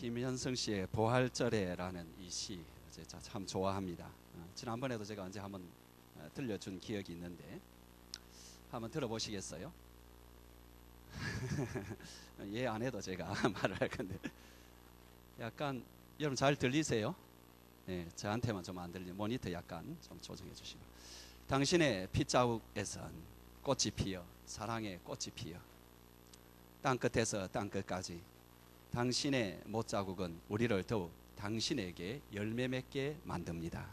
김현성 씨의 부활절에라는 이 시 참 좋아합니다. 지난번에도 제가 언제 한번 들려준 기억이 있는데 한번 들어보시겠어요? 예, 안 해도 제가 말을 할 건데 약간 여러분 잘 들리세요? 네, 저한테만 좀 안 들리는 모니터 약간 좀 조정해 주시고. 당신의 핏자국에선 꽃이 피어 사랑의 꽃이 피어 땅 끝에서 땅 끝까지 당신의 못자국은 우리를 더욱 당신에게 열매 맺게 만듭니다.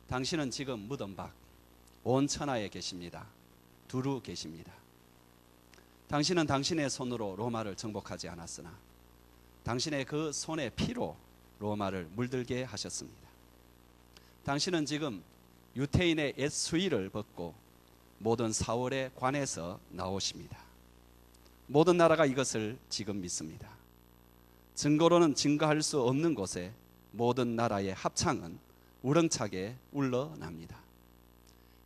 당신은 지금 무덤 밖 온 천하에 계십니다. 두루 계십니다. 당신은 당신의 손으로 로마를 정복하지 않았으나 당신의 그 손의 피로 로마를 물들게 하셨습니다. 당신은 지금 유태인의 옛 수의를 벗고 모든 사월의 관에서 나오십니다. 모든 나라가 이것을 지금 믿습니다. 증거로는 증거할 수 없는 곳에 모든 나라의 합창은 우렁차게 울러납니다.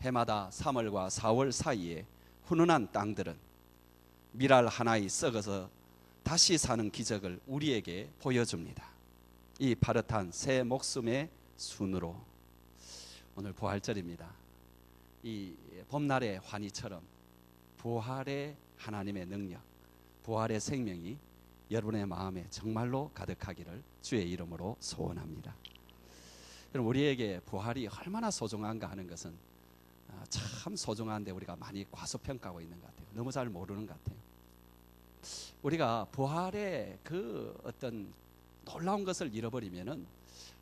해마다 3월과 4월 사이에 훈훈한 땅들은 밀알 하나에 썩어서 다시 사는 기적을 우리에게 보여줍니다. 이 파릇한 새 목숨의 순으로. 오늘 부활절입니다. 이 봄날의 환희처럼 부활의 하나님의 능력, 부활의 생명이 여러분의 마음에 정말로 가득하기를 주의 이름으로 소원합니다. 여러분, 우리에게 부활이 얼마나 소중한가 하는 것은 참 소중한데 우리가 많이 과소평가하고 있는 것 같아요. 너무 잘 모르는 것 같아요. 우리가 부활의 그 어떤 놀라운 것을 잃어버리면은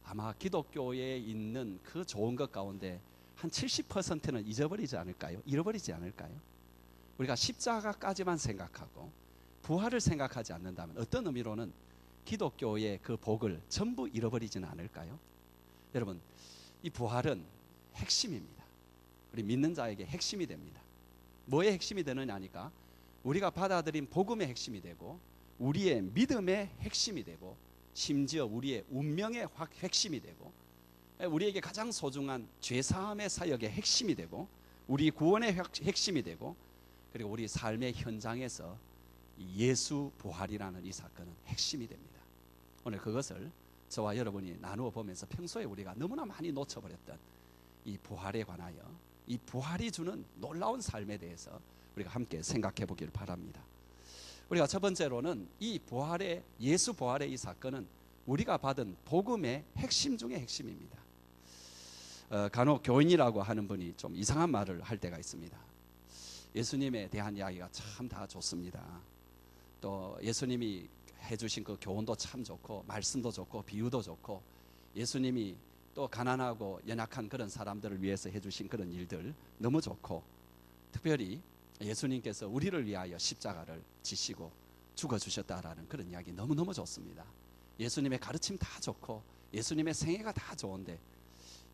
아마 기독교에 있는 그 좋은 것 가운데 한 70%는 잊어버리지 않을까요? 잃어버리지 않을까요? 우리가 십자가까지만 생각하고 부활을 생각하지 않는다면 어떤 의미로는 기독교의 그 복을 전부 잃어버리지는 않을까요? 여러분, 이 부활은 핵심입니다. 우리 믿는 자에게 핵심이 됩니다. 뭐의 핵심이 되느냐 하니까 우리가 받아들인 복음의 핵심이 되고 우리의 믿음의 핵심이 되고 심지어 우리의 운명의 핵심이 되고 우리에게 가장 소중한 죄사함의 사역의 핵심이 되고 우리 구원의 핵심이 되고 그리고 우리 삶의 현장에서 예수 부활이라는 이 사건은 핵심이 됩니다. 오늘 그것을 저와 여러분이 나누어 보면서 평소에 우리가 너무나 많이 놓쳐버렸던 이 부활에 관하여 이 부활이 주는 놀라운 삶에 대해서 우리가 함께 생각해 보길 바랍니다. 우리가 첫 번째로는 이 부활의 예수 부활의 이 사건은 우리가 받은 복음의 핵심 중의 핵심입니다. 간혹 교인이라고 하는 분이 좀 이상한 말을 할 때가 있습니다. 예수님에 대한 이야기가 참 다 좋습니다. 또 예수님이 해주신 그 교훈도 참 좋고 말씀도 좋고 비유도 좋고 예수님이 또 가난하고 연약한 그런 사람들을 위해서 해주신 그런 일들 너무 좋고 특별히 예수님께서 우리를 위하여 십자가를 지시고 죽어주셨다라는 그런 이야기 너무너무 좋습니다. 예수님의 가르침 다 좋고 예수님의 생애가 다 좋은데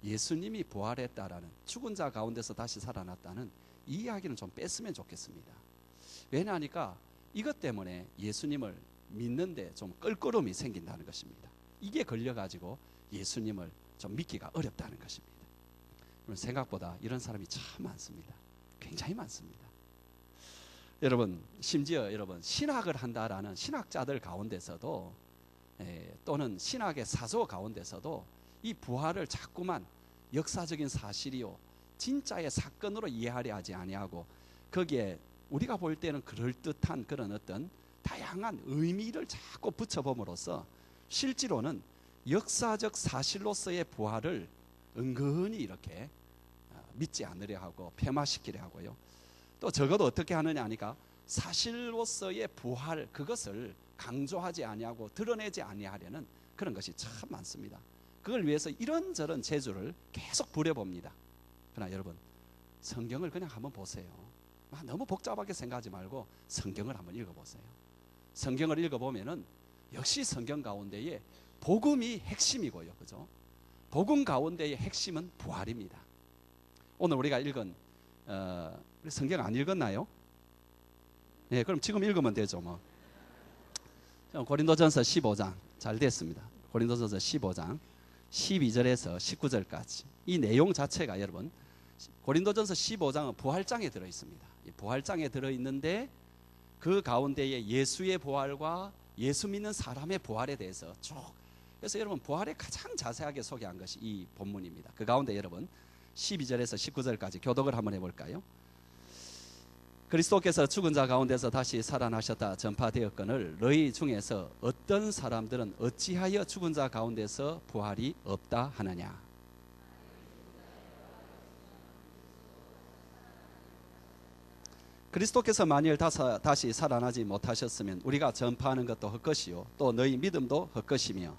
예수님이 부활했다라는 죽은 자 가운데서 다시 살아났다는 이 이야기는 좀 뺐으면 좋겠습니다. 왜냐하니까 이것 때문에 예수님을 믿는데 좀 껄끄러움이 생긴다는 것입니다. 이게 걸려가지고 예수님을 좀 믿기가 어렵다는 것입니다. 생각보다 이런 사람이 참 많습니다. 굉장히 많습니다. 여러분, 심지어 여러분 신학을 한다라는 신학자들 가운데서도 또는 신학의 사조 가운데서도 이 부활을 자꾸만 역사적인 사실이요 진짜의 사건으로 이해하려 하지 아니하고 거기에 우리가 볼 때는 그럴듯한 그런 어떤 다양한 의미를 자꾸 붙여봄으로써 실제로는 역사적 사실로서의 부활을 은근히 이렇게 믿지 않으려 하고 폐마시키려 하고요. 또 적어도 어떻게 하느냐 하니까 사실로서의 부활 그것을 강조하지 아니하고 드러내지 아니하려는 그런 것이 참 많습니다. 그걸 위해서 이런저런 재주를 계속 부려봅니다. 그러나 여러분 성경을 그냥 한번 보세요. 너무 복잡하게 생각하지 말고 성경을 한번 읽어보세요. 성경을 읽어보면은 역시 성경 가운데에 복음이 핵심이고요, 그죠? 복음 가운데의 핵심은 부활입니다. 오늘 우리가 읽은 우리 성경 안 읽었나요? 네, 그럼 지금 읽으면 되죠, 뭐. 고린도전서 15장 잘 됐습니다. 고린도전서 15장 12절에서 19절까지 이 내용 자체가 여러분 고린도전서 15장은 부활장에 들어 있습니다. 이 부활장에 들어 있는데 그 가운데에 예수의 부활과 예수 믿는 사람의 부활에 대해서 쭉, 그래서 여러분 부활에 가장 자세하게 소개한 것이 이 본문입니다. 그 가운데 여러분 12절에서 19절까지 교독을 한번 해볼까요? 그리스도께서 죽은 자 가운데서 다시 살아나셨다 전파되었거늘 너희 중에서 어떤 사람들은 어찌하여 죽은 자 가운데서 부활이 없다 하느냐. 그리스도께서 만일 다시 살아나지 못하셨으면 우리가 전파하는 것도 헛것이요 또 너희 믿음도 헛것이며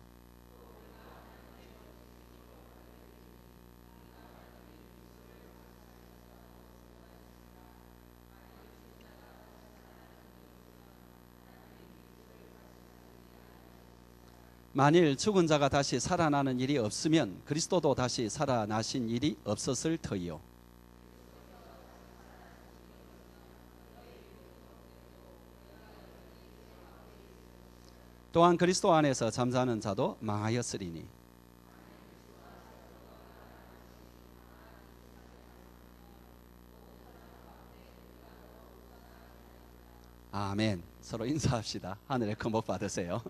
만일 죽은 자가 다시 살아나는 일이 없으면 그리스도도 다시 살아나신 일이 없었을 터이요. 또한 그리스도 안에서 잠자는 자도 망하였으리니. 아멘. 서로 인사합시다. 하늘의 큰 복 받으세요.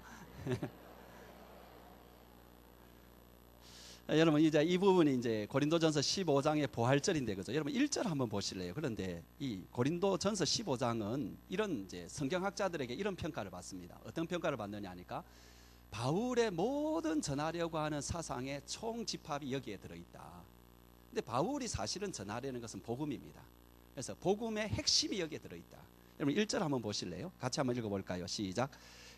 여러분 이제 이 부분이 이제 고린도전서 15장의 부활절인데 그죠? 여러분 1절 한번 보실래요? 그런데 이 고린도전서 15장은 이런 이제 성경학자들에게 이런 평가를 받습니다. 어떤 평가를 받느냐 하니까 바울의 모든 전하려고 하는 사상의 총집합이 여기에 들어있다. 근데 바울이 사실은 전하려는 것은 복음입니다. 그래서 복음의 핵심이 여기에 들어있다. 여러분 1절 한번 보실래요? 같이 한번 읽어볼까요? 시작.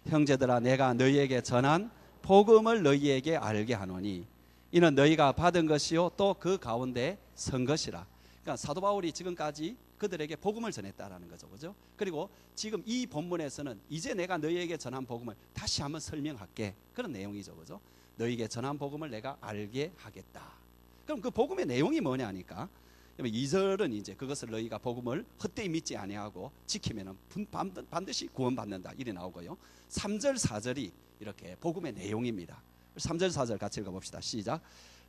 형제들아 내가 너희에게 전한 복음을 너희에게 알게 하노니 이는 너희가 받은 것이요 또 그 가운데 선 것이라. 그러니까 사도 바울이 지금까지 그들에게 복음을 전했다라는 거죠, 그죠? 그리고 지금 이 본문에서는 이제 내가 너희에게 전한 복음을 다시 한번 설명할게, 그런 내용이죠, 그죠? 너희에게 전한 복음을 내가 알게 하겠다. 그럼 그 복음의 내용이 뭐냐니까 2절은 이제 그것을 너희가 복음을 헛되이 믿지 아니하고 지키면 반드시 구원받는다 이래 나오고요. 3절 4절이 이렇게 복음의 내용입니다. 3절 4절 같이 읽어봅시다. 시작.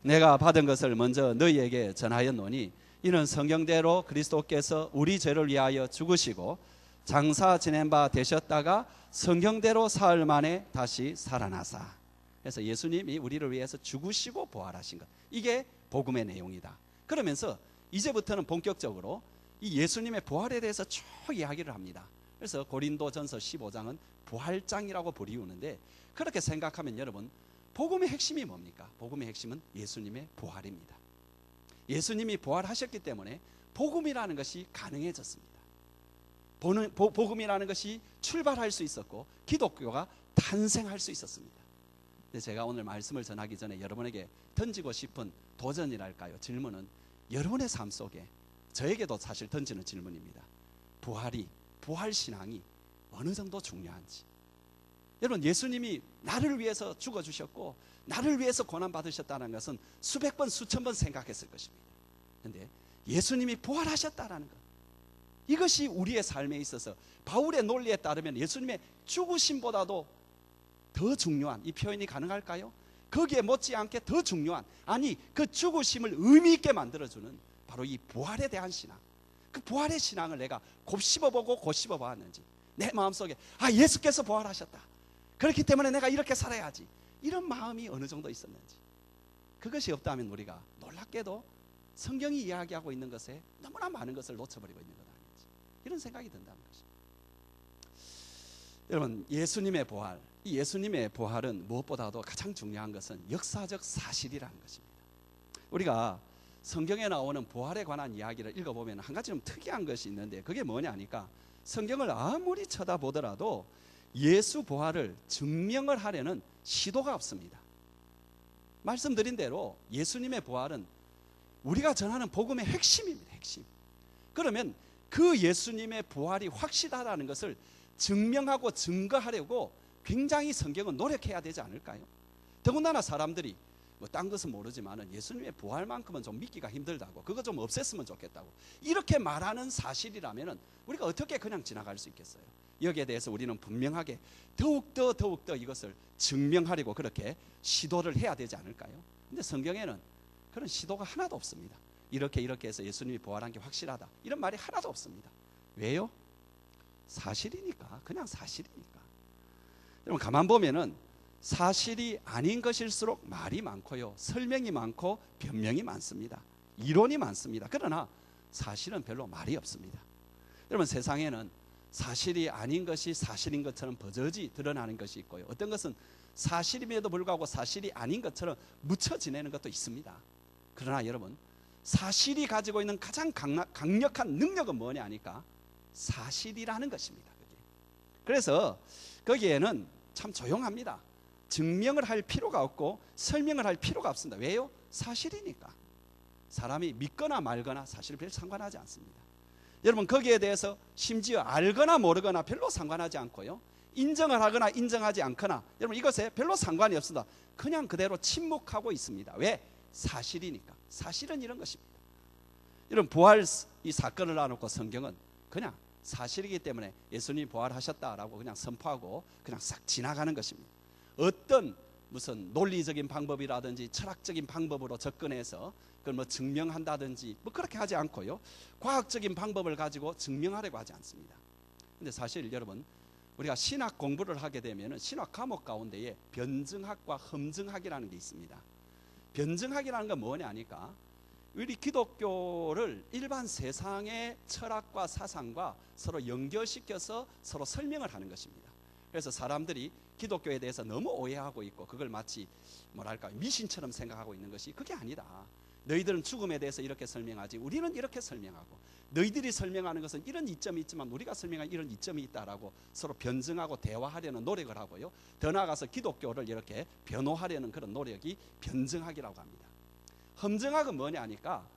내가 받은 것을 먼저 너희에게 전하였노니 이는 성경대로 그리스도께서 우리 죄를 위하여 죽으시고 장사 지낸 바 되셨다가 성경대로 사흘 만에 다시 살아나사. 그래서 예수님이 우리를 위해서 죽으시고 부활하신 것, 이게 복음의 내용이다. 그러면서 이제부터는 본격적으로 이 예수님의 부활에 대해서 쭉 이야기를 합니다. 그래서 고린도전서 15장은 부활장이라고 부르는데, 그렇게 생각하면 여러분 복음의 핵심이 뭡니까? 복음의 핵심은 예수님의 부활입니다. 예수님이 부활하셨기 때문에 복음이라는 것이 가능해졌습니다. 복음이라는 것이 출발할 수 있었고 기독교가 탄생할 수 있었습니다. 근데 제가 오늘 말씀을 전하기 전에 여러분에게 던지고 싶은 도전이랄까요? 질문은 여러분의 삶 속에 저에게도 사실 던지는 질문입니다. 부활신앙이 어느 정도 중요한지. 여러분 예수님이 나를 위해서 죽어주셨고 나를 위해서 고난받으셨다는 것은 수백 번 수천 번 생각했을 것입니다. 그런데 예수님이 부활하셨다는 것, 이것이 우리의 삶에 있어서 바울의 논리에 따르면 예수님의 죽으심보다도 더 중요한, 이 표현이 가능할까요? 거기에 못지않게 더 중요한, 아니 그 죽으심을 의미 있게 만들어주는 바로 이 부활에 대한 신앙, 그 부활의 신앙을 내가 곱씹어보고 곱씹어보았는지, 내 마음속에 예수께서 부활하셨다, 그렇기 때문에 내가 이렇게 살아야지, 이런 마음이 어느 정도 있었는지. 그것이 없다면 우리가 놀랍게도 성경이 이야기하고 있는 것에 너무나 많은 것을 놓쳐버리고 있는 것 아닌지, 이런 생각이 든다는 것입니다. 여러분 예수님의 부활, 이 예수님의 부활은 무엇보다도 가장 중요한 것은 역사적 사실이라는 것입니다. 우리가 성경에 나오는 부활에 관한 이야기를 읽어보면 한 가지 좀 특이한 것이 있는데, 그게 뭐냐니까 성경을 아무리 쳐다보더라도 예수 부활을 증명을 하려는 시도가 없습니다. 말씀드린 대로 예수님의 부활은 우리가 전하는 복음의 핵심입니다. 핵심. 그러면 그 예수님의 부활이 확실하다는 것을 증명하고 증거하려고 굉장히 성경은 노력해야 되지 않을까요? 더군다나 사람들이 딴 것은 모르지만 예수님의 부활만큼은 좀 믿기가 힘들다고, 그거 좀 없앴으면 좋겠다고 이렇게 말하는 사실이라면 우리가 어떻게 그냥 지나갈 수 있겠어요? 여기에 대해서 우리는 분명하게 더욱더 이것을 증명하려고 그렇게 시도를 해야 되지 않을까요? 근데 성경에는 그런 시도가 하나도 없습니다. 이렇게 해서 예수님이 부활한 게 확실하다, 이런 말이 하나도 없습니다. 왜요? 사실이니까. 그냥 사실이니까. 여러분 가만 보면은 사실이 아닌 것일수록 말이 많고요, 설명이 많고 변명이 많습니다. 이론이 많습니다. 그러나 사실은 별로 말이 없습니다. 여러분 세상에는 사실이 아닌 것이 사실인 것처럼 버젓이 드러나는 것이 있고요, 어떤 것은 사실임에도 불구하고 사실이 아닌 것처럼 묻혀 지내는 것도 있습니다. 그러나 여러분 사실이 가지고 있는 가장 강력한 능력은 뭐냐 하니까 사실이라는 것입니다. 그래서 거기에는 참 조용합니다. 증명을 할 필요가 없고 설명을 할 필요가 없습니다. 왜요? 사실이니까. 사람이 믿거나 말거나 사실 별 상관하지 않습니다. 여러분 거기에 대해서 심지어 알거나 모르거나 별로 상관하지 않고요, 인정을 하거나 인정하지 않거나 여러분 이것에 별로 상관이 없습니다. 그냥 그대로 침묵하고 있습니다. 왜? 사실이니까. 사실은 이런 것입니다. 여러분 부활 이 사건을 놔놓고 성경은 그냥 사실이기 때문에 예수님이 부활하셨다라고 그냥 선포하고 그냥 싹 지나가는 것입니다. 어떤 무슨 논리적인 방법이라든지 철학적인 방법으로 접근해서 그걸 뭐 증명한다든지 뭐 그렇게 하지 않고요, 과학적인 방법을 가지고 증명하려고 하지 않습니다. 근데 사실 여러분 우리가 신학 공부를 하게 되면 신학 과목 가운데에 변증학과 험증학이라는 게 있습니다. 변증학이라는 건 뭐냐 하니까 우리 기독교를 일반 세상의 철학과 사상과 서로 연결시켜서 서로 설명을 하는 것입니다. 그래서 사람들이 기독교에 대해서 너무 오해하고 있고 그걸 마치 뭐랄까 미신처럼 생각하고 있는 것이 그게 아니다. 너희들은 죽음에 대해서 이렇게 설명하지 우리는 이렇게 설명하고, 너희들이 설명하는 것은 이런 이점이 있지만 우리가 설명한 이런 이점이 있다라고 서로 변증하고 대화하려는 노력을 하고요, 더 나아가서 기독교를 이렇게 변호하려는 그런 노력이 변증학이라고 합니다. 험증학은 뭐냐 하니까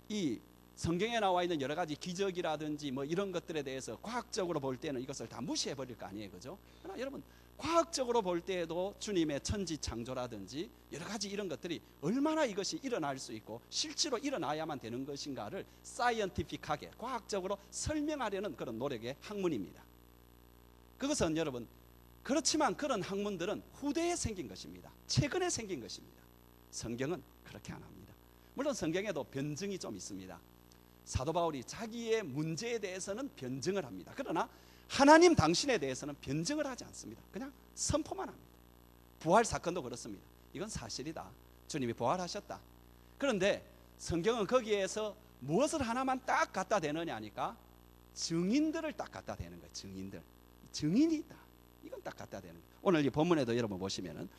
이 성경에 나와 있는 여러 가지 기적이라든지 뭐 이런 것들에 대해서 과학적으로 볼 때는 이것을 다 무시해 버릴 거 아니에요, 그죠? 그러나 여러분 과학적으로 볼 때에도 주님의 천지 창조라든지 여러 가지 이런 것들이 얼마나 이것이 일어날 수 있고 실제로 일어나야만 되는 것인가를 사이언티픽하게 과학적으로 설명하려는 그런 노력의 학문입니다. 그것은 여러분 그렇지만 그런 학문들은 후대에 생긴 것입니다. 최근에 생긴 것입니다. 성경은 그렇게 안 합니다. 물론 성경에도 변증이 좀 있습니다. 사도 바울이 자기의 문제에 대해서는 변증을 합니다. 그러나 하나님 당신에 대해서는 변증을 하지 않습니다. 그냥 선포만 합니다. 부활 사건도 그렇습니다. 이건 사실이다. 주님이 부활하셨다. 그런데 성경은 거기에서 무엇을 하나만 딱 갖다 대느냐 하니까 증인들을 딱 갖다 대는 거예요. 증인이 있다. 이건 딱 갖다 대는 거예요. 오늘 이 본문에도 여러분 보시면은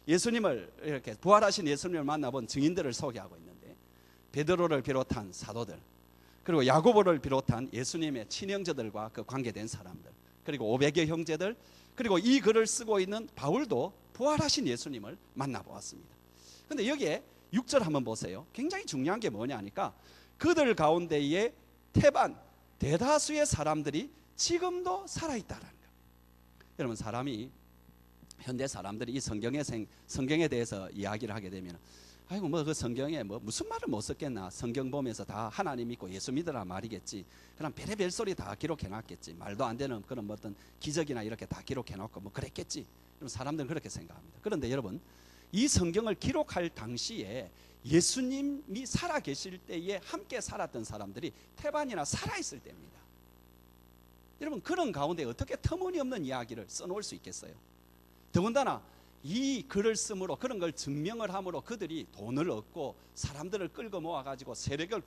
예수님을 이렇게 부활하신 예수님을 만나본 증인들을 소개하고 있는데, 베드로를 비롯한 사도들, 그리고 야고보를 비롯한 예수님의 친형제들과 그 관계된 사람들, 그리고 500여 형제들, 그리고 이 글을 쓰고 있는 바울도 부활하신 예수님을 만나보았습니다. 그런데 여기에 6절 한번 보세요. 굉장히 중요한 게 뭐냐 하니까 그들 가운데에 대다수의 사람들이 지금도 살아있다라는 거예요. 여러분 사람이 현대 사람들이 이 성경에 대해서 이야기를 하게 되면 아이고 뭐 그 성경에 뭐 무슨 말을 못 썼겠나, 성경 보면서 다 하나님 믿고 예수 믿으라 말이겠지, 그럼 별의별 소리 다 기록해놨겠지, 말도 안 되는 그런 뭐 어떤 기적이나 이렇게 다 기록해놓고 뭐 그랬겠지, 사람들은 그렇게 생각합니다. 그런데 여러분 이 성경을 기록할 당시에 예수님이 살아계실 때에 함께 살았던 사람들이 태반이나 살아있을 때입니다. 여러분 그런 가운데 어떻게 터무니없는 이야기를 써놓을 수 있겠어요? 더군다나 이 글을 쓰므로 그런 걸 증명을 함으로 그들이 돈을 얻고 사람들을 끌고 모아가지고 세력을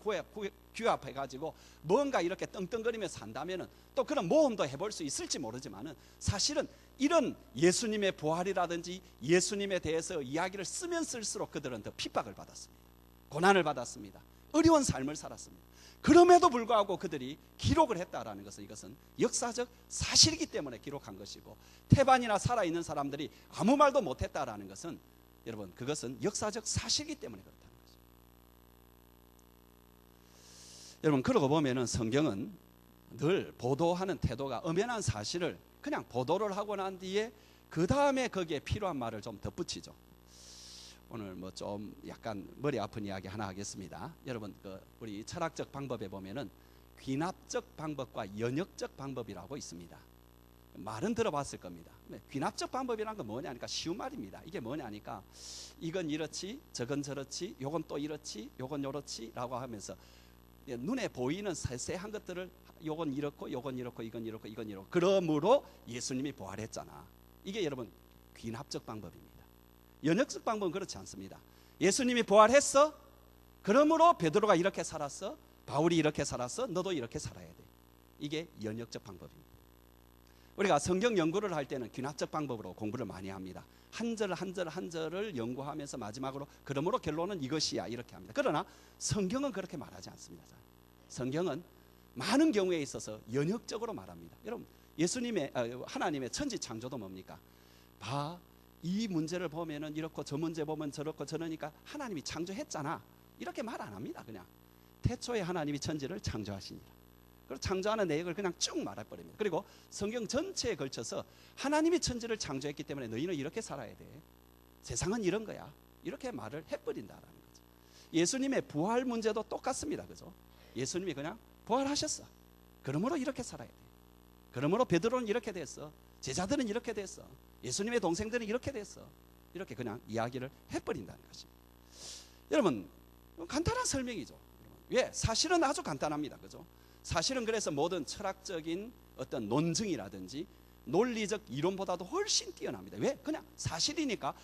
규합해가지고 뭔가 이렇게 떵떵거리며 산다면 또 그런 모험도 해볼 수 있을지 모르지만은 사실은 이런 예수님의 부활이라든지 예수님에 대해서 이야기를 쓰면 쓸수록 그들은 더 핍박을 받았습니다. 고난을 받았습니다. 어려운 삶을 살았습니다. 그럼에도 불구하고 그들이 기록을 했다라는 것은 이것은 역사적 사실이기 때문에 기록한 것이고, 태반이나 살아있는 사람들이 아무 말도 못했다라는 것은 여러분 그것은 역사적 사실이기 때문에 그렇다는 거죠. 여러분 그러고 보면은 성경은 늘 보도하는 태도가 엄연한 사실을 그냥 보도를 하고 난 뒤에 그 다음에 거기에 필요한 말을 좀 덧붙이죠. 오늘 뭐 좀 약간 머리 아픈 이야기 하나 하겠습니다. 여러분 우리 철학적 방법에 보면은 귀납적 방법과 연역적 방법이라고 있습니다. 말은 들어봤을 겁니다. 귀납적 방법이란 건 뭐냐 하니까 쉬운 말입니다. 이게 뭐냐 하니까 이건 이렇지 저건 저렇지 요건 또 이렇지 요건 요렇지 라고 하면서 눈에 보이는 세세한 것들을 요건 이렇고 요건 이렇고 이건 이렇고 이건 이렇고 그러므로 예수님이 부활했잖아. 이게 여러분 귀납적 방법입니다. 연역적 방법은 그렇지 않습니다. 예수님이 부활했어. 그러므로 베드로가 이렇게 살았어. 바울이 이렇게 살았어. 너도 이렇게 살아야 돼. 이게 연역적 방법입니다. 우리가 성경 연구를 할 때는 귀납적 방법으로 공부를 많이 합니다. 한 절 한 절 한 절을 연구하면서 마지막으로 그러므로 결론은 이것이야 이렇게 합니다. 그러나 성경은 그렇게 말하지 않습니다. 성경은 많은 경우에 있어서 연역적으로 말합니다. 여러분 예수님의 하나님의 천지 창조도 뭡니까? 이 문제를 보면은 이렇고 저 문제 보면 저렇고 저러니까 하나님이 창조했잖아 이렇게 말 안 합니다. 그냥 태초에 하나님이 천지를 창조하십니다. 그리고 창조하는 내용을 그냥 쭉 말해버립니다. 그리고 성경 전체에 걸쳐서 하나님이 천지를 창조했기 때문에 너희는 이렇게 살아야 돼. 세상은 이런 거야. 이렇게 말을 해버린다라는 거죠. 예수님의 부활 문제도 똑같습니다. 그죠? 예수님이 그냥 부활하셨어. 그러므로 이렇게 살아야 돼. 그러므로 베드로는 이렇게 됐어. 제자들은 이렇게 됐어. 예수님의 동생들은 이렇게 됐어. 이렇게 그냥 이야기를 해버린다는 것입니다. 여러분 간단한 설명이죠. 왜? 사실은 아주 간단합니다. 그죠? 사실은 그래서 모든 철학적인 어떤 논증이라든지 논리적 이론보다도 훨씬 뛰어납니다. 왜? 그냥 사실이니까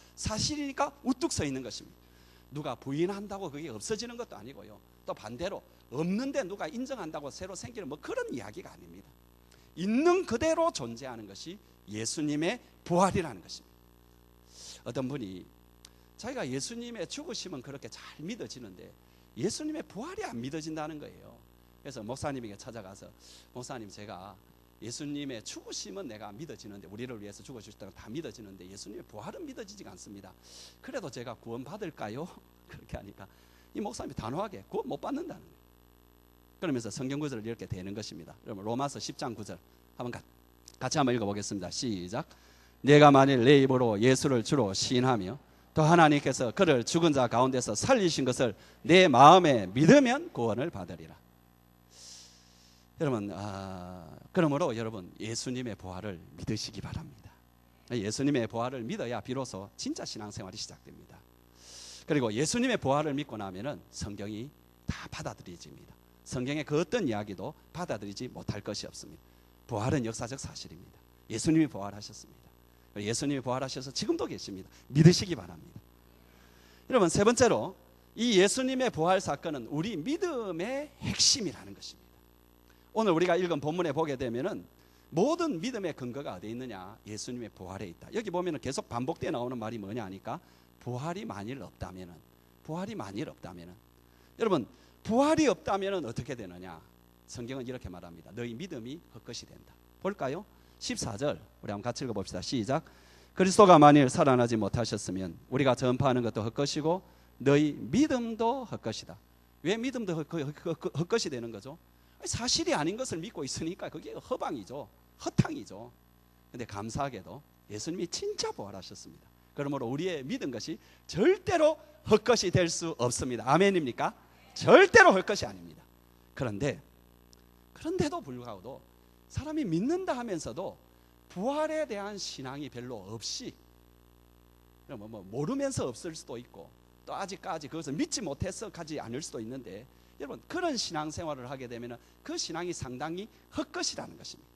우뚝 서 있는 것입니다. 누가 부인한다고 그게 없어지는 것도 아니고요. 또 반대로 없는데 누가 인정한다고 새로 생기는 뭐 그런 이야기가 아닙니다. 있는 그대로 존재하는 것이 예수님의 부활이라는 것입니다. 어떤 분이 자기가 예수님의 죽으심은 그렇게 잘 믿어지는데 예수님의 부활이 안 믿어진다는 거예요. 그래서 목사님에게 찾아가서 목사님 제가 예수님의 죽으심은 내가 믿어지는데 우리를 위해서 죽어주셨다는 다 믿어지는데 예수님의 부활은 믿어지지가 않습니다. 그래도 제가 구원 받을까요? 그렇게 하니까 이 목사님이 단호하게 구원 못 받는다는 거예요. 그러면서 성경 구절을 이렇게 대는 것입니다. 여러분 로마서 10장 9절 한번 같이 한번 읽어보겠습니다. 시작. 내가 만일 내 입으로 예수를 주로 시인하며 또 하나님께서 그를 죽은 자 가운데서 살리신 것을 내 마음에 믿으면 구원을 받으리라. 여러분 그러므로 여러분 예수님의 부활을 믿으시기 바랍니다. 예수님의 부활을 믿어야 비로소 진짜 신앙생활이 시작됩니다. 그리고 예수님의 부활을 믿고 나면은 성경이 다 받아들여집니다. 성경의 그 어떤 이야기도 받아들이지 못할 것이 없습니다. 부활은 역사적 사실입니다. 예수님이 부활하셨습니다. 예수님이 부활하셔서 지금도 계십니다. 믿으시기 바랍니다. 여러분 세 번째로 이 예수님의 부활 사건은 우리 믿음의 핵심이라는 것입니다. 오늘 우리가 읽은 본문에 보게 되면은 모든 믿음의 근거가 어디에 있느냐? 예수님의 부활에 있다. 여기 보면은 계속 반복되어 나오는 말이 뭐냐 하니까 부활이 만일 없다면은 여러분 부활이 없다면은 어떻게 되느냐? 성경은 이렇게 말합니다. 너희 믿음이 헛것이 된다. 볼까요? 14절 우리 한번 같이 읽어봅시다. 시작. 그리스도가 만일 살아나지 못하셨으면 우리가 전파하는 것도 헛것이고 너희 믿음도 헛것이다. 왜 믿음도 헛것이 되는 거죠? 사실이 아닌 것을 믿고 있으니까 그게 허방이죠. 허탕이죠. 근데 감사하게도 예수님이 진짜 부활하셨습니다. 그러므로 우리의 믿은 것이 절대로 헛것이 될 수 없습니다. 아멘입니까? 절대로 헛것이 아닙니다. 그런데도 불구하고도 사람이 믿는다 하면서도 부활에 대한 신앙이 별로 없이 모르면서 없을 수도 있고 또 아직까지 그것을 믿지 못해서 가지 않을 수도 있는데 여러분 그런 신앙생활을 하게 되면 그 신앙이 상당히 헛것이라는 것입니다.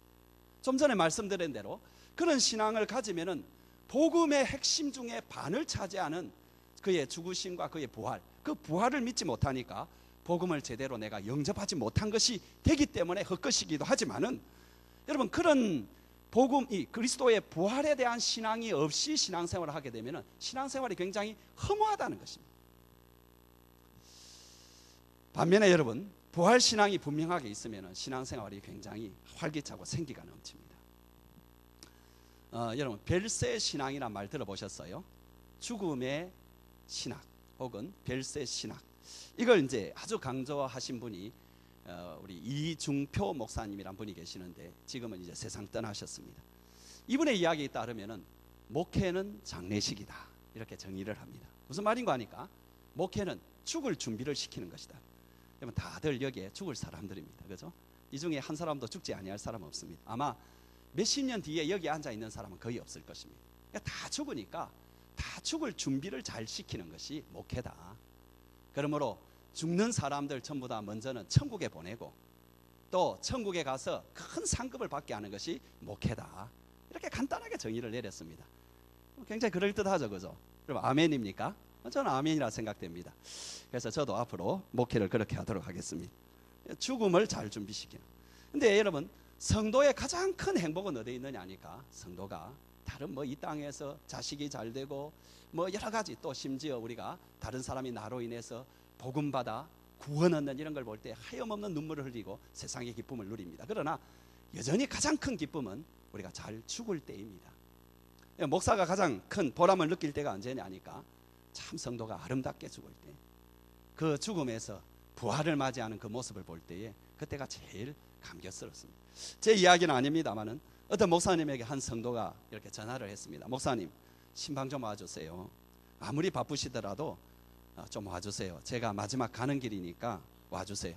좀 전에 말씀드린 대로 그런 신앙을 가지면 복음의 핵심 중에 반을 차지하는 그의 죽으심과 그의 부활, 그 부활을 믿지 못하니까 복음을 제대로 내가 영접하지 못한 것이 되기 때문에 헛것이기도 하지만은 여러분 그런 복음이 그리스도의 부활에 대한 신앙이 없이 신앙생활을 하게 되면 신앙생활이 굉장히 허무하다는 것입니다. 반면에 여러분 부활신앙이 분명하게 있으면 신앙생활이 굉장히 활기차고 생기가 넘칩니다. 여러분 별세신앙이란 말 들어보셨어요? 죽음의 신학 혹은 별세신학, 이걸 이제 아주 강조하신 분이 우리 이중표 목사님이란 분이 계시는데 지금은 이제 세상 떠나셨습니다. 이분의 이야기에 따르면은 목회는 장례식이다 이렇게 정의를 합니다. 무슨 말인가 하니까 목회는 죽을 준비를 시키는 것이다. 여러분 다들 여기에 죽을 사람들입니다. 그죠? 이 중에 한 사람도 죽지 아니할 사람은 없습니다. 아마 몇십 년 뒤에 여기 앉아 있는 사람은 거의 없을 것입니다. 그러니까 다 죽으니까 다 죽을 준비를 잘 시키는 것이 목회다. 그러므로 죽는 사람들 전부 다 먼저는 천국에 보내고 또 천국에 가서 큰 상급을 받게 하는 것이 목회다. 이렇게 간단하게 정의를 내렸습니다. 굉장히 그럴듯하죠, 그죠? 여러분 아멘입니까? 저는 아멘이라 생각됩니다. 그래서 저도 앞으로 목회를 그렇게 하도록 하겠습니다. 죽음을 잘 준비시키는. 근데 여러분 성도의 가장 큰 행복은 어디에 있느냐 하니까 성도가 다른 뭐 이 땅에서 자식이 잘 되고 뭐 여러 가지 또 심지어 우리가 다른 사람이 나로 인해서 복음 받아 구원 얻는 이런 걸 볼 때 하염없는 눈물을 흘리고 세상의 기쁨을 누립니다. 그러나 여전히 가장 큰 기쁨은 우리가 잘 죽을 때입니다. 목사가 가장 큰 보람을 느낄 때가 언제냐 하니까 참 성도가 아름답게 죽을 때, 그 죽음에서 부활을 맞이하는 그 모습을 볼 때에 그때가 제일 감격스럽습니다. 제 이야기는 아닙니다만은 어떤 목사님에게 한 성도가 이렇게 전화를 했습니다. 목사님 신방 좀 와주세요. 아무리 바쁘시더라도 좀 와주세요. 제가 마지막 가는 길이니까 와주세요.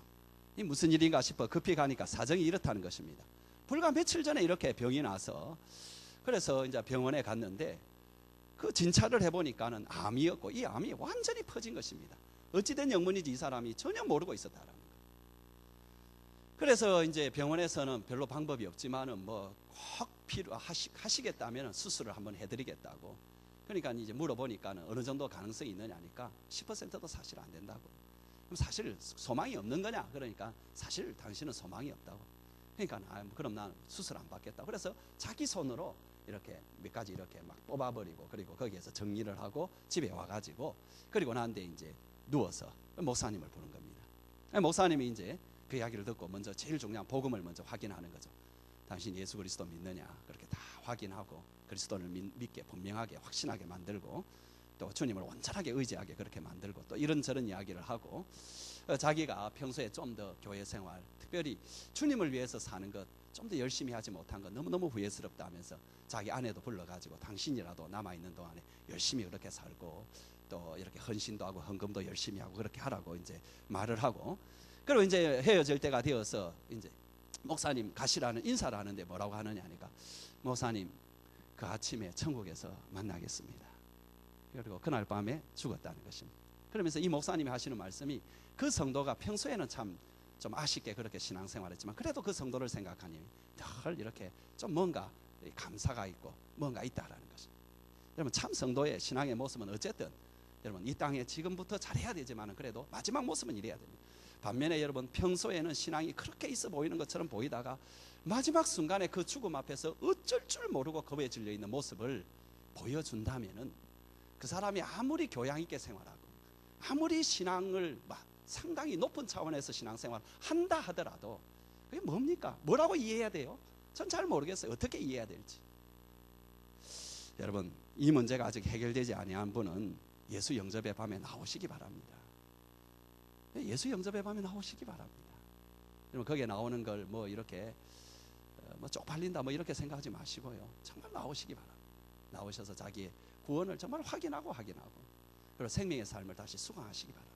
이 무슨 일인가 싶어 급히 가니까 사정이 이렇다는 것입니다. 불과 며칠 전에 이렇게 병이 나서 그래서 이제 병원에 갔는데 그 진찰을 해보니까는 암이었고 이 암이 완전히 퍼진 것입니다. 어찌된 영문인지 이 사람이 전혀 모르고 있었다라는 거예요. 그래서 이제 병원에서는 별로 방법이 없지만은 뭐 꼭 필요하시겠다면 수술을 한번 해드리겠다고. 그러니까 이제 물어보니까는 어느 정도 가능성이 있느냐 하니까 10%도 사실 안 된다고. 그럼 사실 소망이 없는 거냐? 그러니까 사실 당신은 소망이 없다고. 그러니까 그럼 난 수술 안 받겠다. 그래서 자기 손으로 이렇게 몇 가지 이렇게 막 뽑아버리고 그리고 거기에서 정리를 하고 집에 와가지고 그리고 난데 이제 누워서 목사님을 보는 겁니다. 목사님이 이제 그 이야기를 듣고 먼저 제일 중요한 복음을 먼저 확인하는 거죠. 당신 예수 그리스도 믿느냐? 그렇게 다 확인하고 그리스도를 믿게 분명하게 확신하게 만들고 또 주님을 온전하게 의지하게 그렇게 만들고 또 이런저런 이야기를 하고 자기가 평소에 좀 더 교회 생활 특별히 주님을 위해서 사는 것 좀 더 열심히 하지 못한 것 너무너무 후회스럽다 하면서 자기 아내도 불러가지고 당신이라도 남아있는 동안에 열심히 그렇게 살고 또 이렇게 헌신도 하고 헌금도 열심히 하고 그렇게 하라고 이제 말을 하고 그리고 이제 헤어질 때가 되어서 이제 목사님 가시라는 인사를 하는데 뭐라고 하느냐 하니까 목사님 그 아침에 천국에서 만나겠습니다. 그리고 그날 밤에 죽었다는 것입니다. 그러면서 이 목사님이 하시는 말씀이 그 성도가 평소에는 참 좀 아쉽게 그렇게 신앙생활했지만 그래도 그 성도를 생각하니 늘 이렇게 좀 뭔가 감사가 있고 뭔가 있다라는 것입니다. 여러분 참 성도의 신앙의 모습은 어쨌든 여러분 이 땅에 지금부터 잘해야 되지만 그래도 마지막 모습은 이래야 됩니다. 반면에 여러분 평소에는 신앙이 그렇게 있어 보이는 것처럼 보이다가 마지막 순간에 그 죽음 앞에서 어쩔 줄 모르고 겁에 질려 있는 모습을 보여준다면은 그 사람이 아무리 교양 있게 생활하고 아무리 신앙을 상당히 높은 차원에서 신앙생활 한다 하더라도 그게 뭡니까? 뭐라고 이해해야 돼요? 전 잘 모르겠어요. 어떻게 이해해야 될지. 여러분 이 문제가 아직 해결되지 아니한 분은 예수 영접의 밤에 나오시기 바랍니다. 예수 영접의 밤에 나오시기 바랍니다. 여러분 거기에 나오는 걸 뭐 이렇게 뭐 쪽팔린다 뭐 이렇게 생각하지 마시고요. 정말 나오시기 바랍니다. 나오셔서 자기의 구원을 정말 확인하고 그리고 생명의 삶을 다시 수강하시기 바랍니다.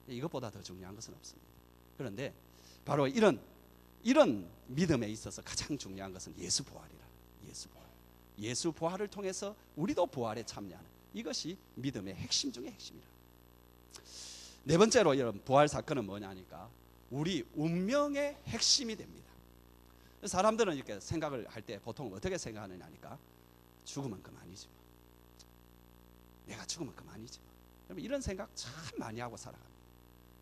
이것보다 더 중요한 것은 없습니다. 그런데 바로 이런 믿음에 있어서 가장 중요한 것은 예수 부활이라. 예수 부활을 통해서 우리도 부활에 참여하는 이것이 믿음의 핵심 중의 핵심이라. 네 번째로 여러분 부활 사건은 뭐냐니까 우리 운명의 핵심이 됩니다. 사람들은 이렇게 생각을 할 때 보통 어떻게 생각하느냐니까 죽으면 그만이지 뭐. 내가 죽으면 그만이지 뭐. 여러분 이런 생각 참 많이 하고 살아갑니다.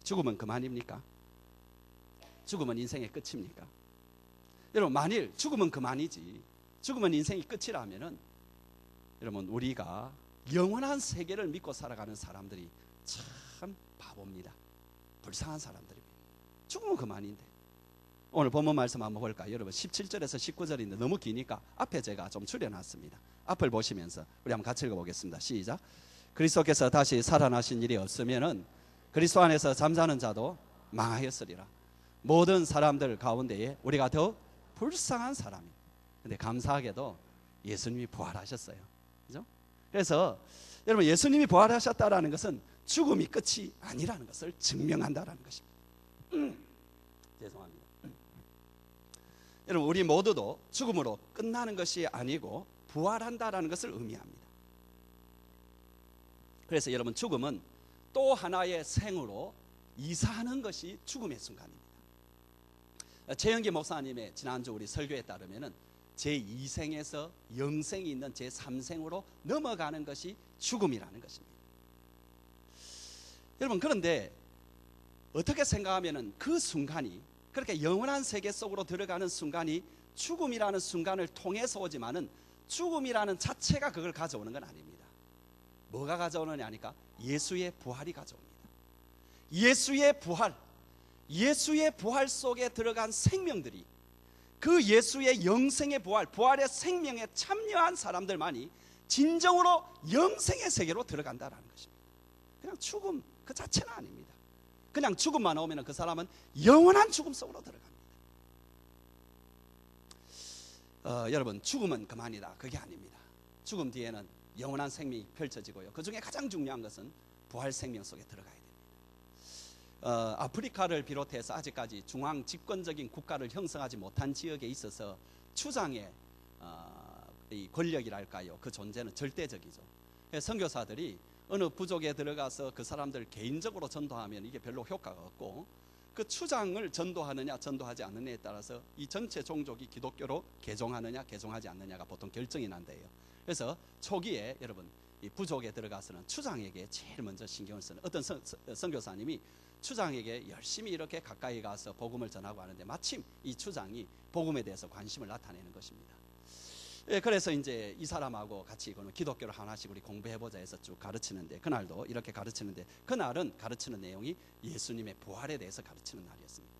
죽으면 그만입니까? 죽으면 인생의 끝입니까? 여러분 만일 죽으면 그만이지 죽으면 인생이 끝이라면은 여러분 우리가 영원한 세계를 믿고 살아가는 사람들이 참 바보입니다. 불쌍한 사람들입니다. 죽으면 그만인데 오늘 본문 말씀 한번 볼까요? 여러분 17절에서 19절인데 너무 기니까 앞에 제가 좀 줄여놨습니다. 앞을 보시면서 우리 한번 같이 읽어보겠습니다. 시작. 그리스도께서 다시 살아나신 일이 없으면은 그리스도 안에서 잠자는 자도 망하였으리라. 모든 사람들 가운데에 우리가 더 불쌍한 사람이. 근데 감사하게도 예수님이 부활하셨어요. 그죠? 그래서 여러분 예수님이 부활하셨다라는 것은 죽음이 끝이 아니라는 것을 증명한다라는 것입니다. 죄송합니다. 여러분 우리 모두도 죽음으로 끝나는 것이 아니고 부활한다라는 것을 의미합니다. 그래서 여러분 죽음은 또 하나의 생으로 이사하는 것이 죽음의 순간입니다. 최영기 목사님의 지난주 우리 설교에 따르면 제2생에서 영생이 있는 제3생으로 넘어가는 것이 죽음이라는 것입니다. 여러분, 그런데 어떻게 생각하면 그 순간이, 그렇게 영원한 세계 속으로 들어가는 순간이 죽음이라는 순간을 통해서 오지만은 죽음이라는 자체가 그걸 가져오는 건 아닙니다. 뭐가 가져오느냐 하니까 예수의 부활이 가져옵니다. 예수의 부활 속에 들어간 생명들이, 그 예수의 영생의 부활, 부활의 생명에 참여한 사람들만이 진정으로 영생의 세계로 들어간다는 것입니다. 그냥 죽음 그 자체는 아닙니다. 그냥 죽음만 오면 그 사람은 영원한 죽음 속으로 들어갑니다. 여러분, 죽음은 그만이다, 그게 아닙니다. 죽음 뒤에는 영원한 생명이 펼쳐지고요, 그 중에 가장 중요한 것은 부활 생명 속에 들어가야 됩니다. 아프리카를 비롯해서 아직까지 중앙 집권적인 국가를 형성하지 못한 지역에 있어서 추장의 이 권력이랄까요, 그 존재는 절대적이죠. 선교사들이 어느 부족에 들어가서 그 사람들 개인적으로 전도하면 이게 별로 효과가 없고, 그 추장을 전도하느냐 전도하지 않느냐에 따라서 이 전체 종족이 기독교로 개종하느냐 개종하지 않느냐가 보통 결정이 난대요. 그래서 초기에 여러분, 이 부족에 들어가서는 추장에게 제일 먼저 신경을 쓰는 어떤 선교사님이 추장에게 열심히 이렇게 가까이 가서 복음을 전하고 하는데, 마침 이 추장이 복음에 대해서 관심을 나타내는 것입니다. 그래서 이제 이 사람하고 같이 기독교를 하나씩 우리 공부해보자 해서 쭉 가르치는데, 그날도 이렇게 가르치는데, 그날은 가르치는 내용이 예수님의 부활에 대해서 가르치는 날이었습니다.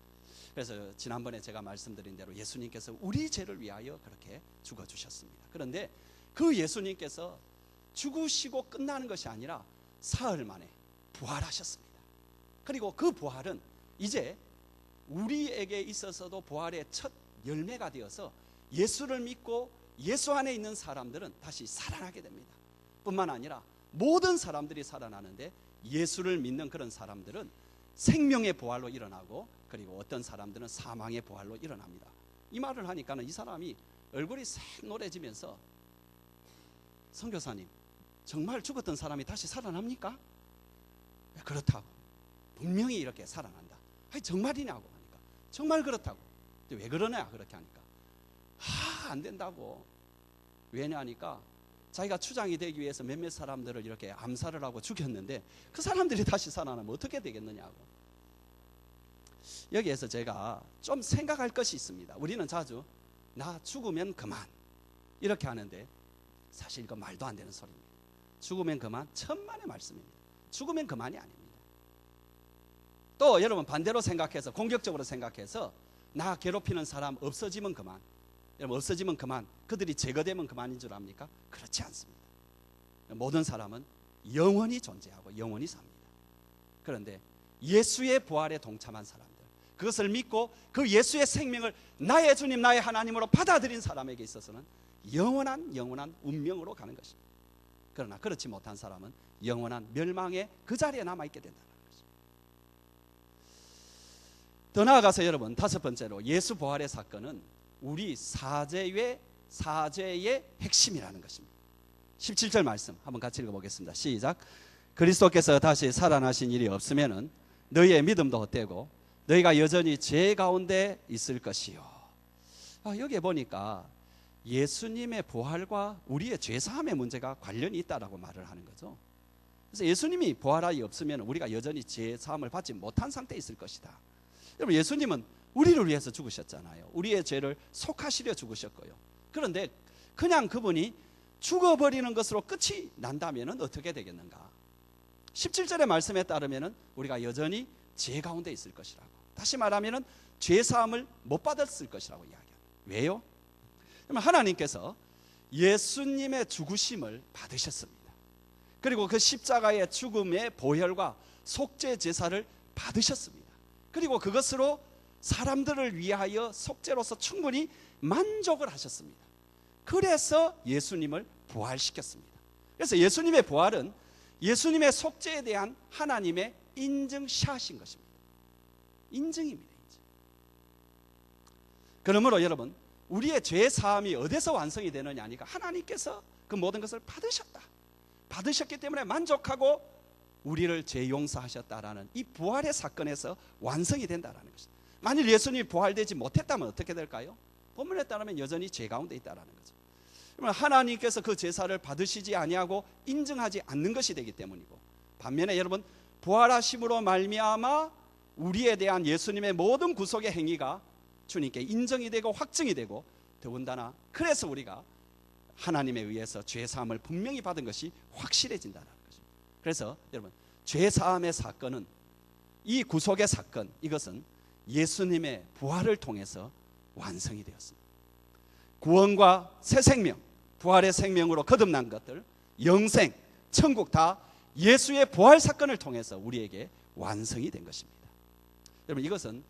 그래서 지난번에 제가 말씀드린 대로 예수님께서 우리 죄를 위하여 그렇게 죽어주셨습니다. 그런데 그 예수님께서 죽으시고 끝나는 것이 아니라 사흘 만에 부활하셨습니다. 그리고 그 부활은 이제 우리에게 있어서도 부활의 첫 열매가 되어서 예수를 믿고 예수 안에 있는 사람들은 다시 살아나게 됩니다. 뿐만 아니라 모든 사람들이 살아나는데, 예수를 믿는 그런 사람들은 생명의 부활로 일어나고, 그리고 어떤 사람들은 사망의 부활로 일어납니다. 이 말을 하니까는 이 사람이 얼굴이 색 노래지면서, 선교사님, 정말 죽었던 사람이 다시 살아납니까? 그렇다고, 분명히 이렇게 살아난다. 아니, 정말이냐고 하니까 정말 그렇다고. 왜 그러냐 그렇게 하니까 안 된다고. 왜냐 하니까 자기가 추장이 되기 위해서 몇몇 사람들을 이렇게 암살을 하고 죽였는데, 그 사람들이 다시 살아나면 어떻게 되겠느냐고. 여기에서 제가 좀 생각할 것이 있습니다. 우리는 자주 나 죽으면 그만 이렇게 하는데, 사실 이거 말도 안 되는 소리입니다. 죽으면 그만, 천만의 말씀입니다. 죽으면 그만이 아닙니다. 또 여러분, 반대로 생각해서, 공격적으로 생각해서 나 괴롭히는 사람 없어지면 그만, 여러분, 없어지면 그만, 그들이 제거되면 그만인 줄 압니까? 그렇지 않습니다. 모든 사람은 영원히 존재하고 영원히 삽니다. 그런데 예수의 부활에 동참한 사람들, 그것을 믿고 그 예수의 생명을 나의 주님 나의 하나님으로 받아들인 사람에게 있어서는 영원한 운명으로 가는 것입니다. 그러나 그렇지 못한 사람은 영원한 멸망의 그 자리에 남아있게 된다는 것입니다. 더 나아가서 여러분, 다섯 번째로 예수 부활의 사건은 우리 사죄의 핵심이라는 것입니다. 17절 말씀 한번 같이 읽어보겠습니다. 시작. 그리스도께서 다시 살아나신 일이 없으면은 너희의 믿음도 헛되고 너희가 여전히 죄 가운데 있을 것이요. 여기에 보니까 예수님의 부활과 우리의 죄사함의 문제가 관련이 있다라고 말을 하는 거죠. 그래서 예수님이 부활하여 없으면 우리가 여전히 죄사함을 받지 못한 상태에 있을 것이다. 여러분, 예수님은 우리를 위해서 죽으셨잖아요. 우리의 죄를 속하시려 죽으셨고요. 그런데 그냥 그분이 죽어버리는 것으로 끝이 난다면 어떻게 되겠는가? 17절의 말씀에 따르면 우리가 여전히 죄 가운데 있을 것이라고. 다시 말하면 죄사함을 못 받았을 것이라고 이야기합니다. 왜요? 하나님께서 예수님의 죽으심을 받으셨습니다. 그리고 그 십자가의 죽음의 보혈과 속죄 제사를 받으셨습니다. 그리고 그것으로 사람들을 위하여 속죄로서 충분히 만족을 하셨습니다. 그래서 예수님을 부활시켰습니다. 그래서 예수님의 부활은 예수님의 속죄에 대한 하나님의 인증샷인 것입니다. 인증입니다. 인증. 그러므로 여러분, 우리의 죄 사함이 어디서 완성이 되느냐 하니까 하나님께서 그 모든 것을 받으셨다. 받으셨기 때문에 만족하고 우리를 죄 용서하셨다라는 이 부활의 사건에서 완성이 된다라는 것입니다. 만일 예수님이 부활되지 못했다면 어떻게 될까요? 본문에 따르면 여전히 죄 가운데 있다라는 거죠. 그러면 하나님께서 그 제사를 받으시지 아니하고 인정하지 않는 것이 되기 때문이고, 반면에 여러분 부활하심으로 말미암아 우리에 대한 예수님의 모든 구속의 행위가 주님께 인정이 되고 확증이 되고, 더군다나 그래서 우리가 하나님에 의해서 죄사함을 분명히 받은 것이 확실해진다는 것입니다. 그래서 여러분 죄사함의 사건은, 이 구속의 사건, 이것은 예수님의 부활을 통해서 완성이 되었습니다. 구원과 새 생명, 부활의 생명으로 거듭난 것들, 영생, 천국 다 예수의 부활 사건을 통해서 우리에게 완성이 된 것입니다. 여러분 이것은